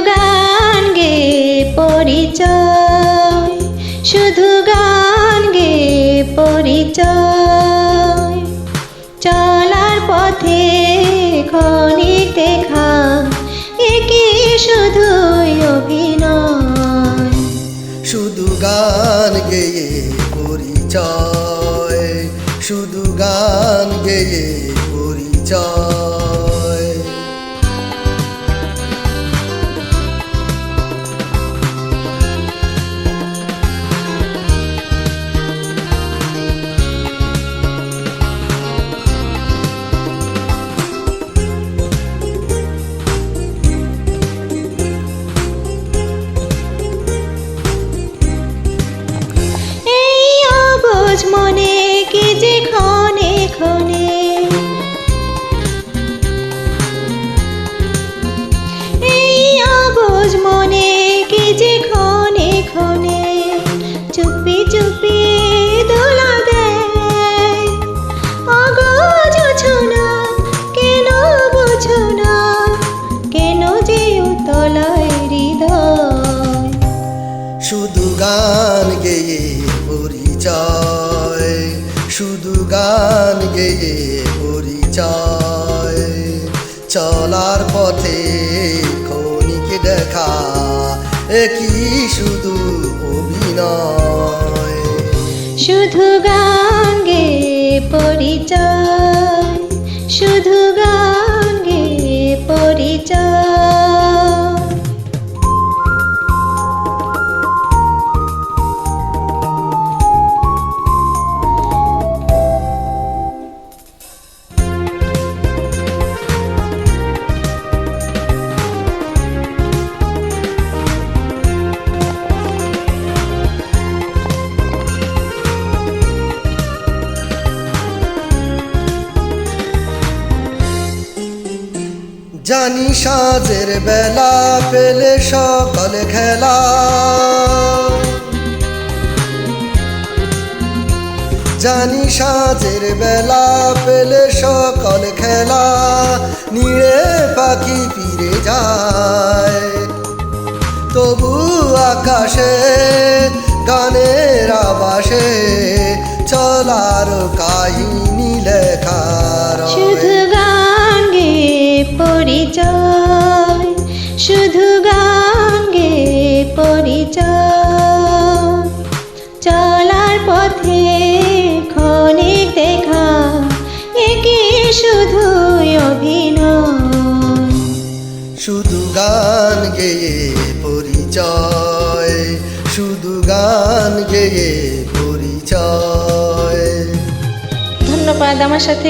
গান গেয়ে পরিচয়, শুধু গান গেয়ে পরিচয়। চলার পথে ক্ষণিক দেখা, একি শুধুই অভিনয়। শুধু গান গেয়ে পরিচয়, শুধু গান গেয়ে পরিচয়। মনে কি যে ক্ষণে ক্ষণে, এই অবুঝ মনে কি যে ক্ষণে ক্ষণে, চুপি চুপি দোলা দেয়। অগজ ছোনা কেন বুঝো না, কেন যে উতলায় হৃদয়। শুধু গান গেয়ে পরিচয়, শুধু গান গেয়ে পরিচয়। চলার পথে ক্ষণিক দেখা, একই শুধু অভিনয়। শুধু গান গেয়ে পরিচয়, শুধু গান গেয়ে পরিচয়। জানি সাজের বেলা পেলে সকল খেলা, জানি সাজের বেলা পেলে সকল খেলা। নিড়ে পাখি ফিরে যায়, তবু আকাশে গানের আবাসে চলার কাহিনী লেখা শুধু গান গেয়ে পরিচয়, শুধু গান গেয়ে পরিচয়। চলার পথে ক্ষণিক দেখা, একি শুধুই অভিনয়। শুধু গান গেয়ে পরিচয়, শুধু গান গেয়ে পরিচয়। ধন্যবাদ আমার সাথে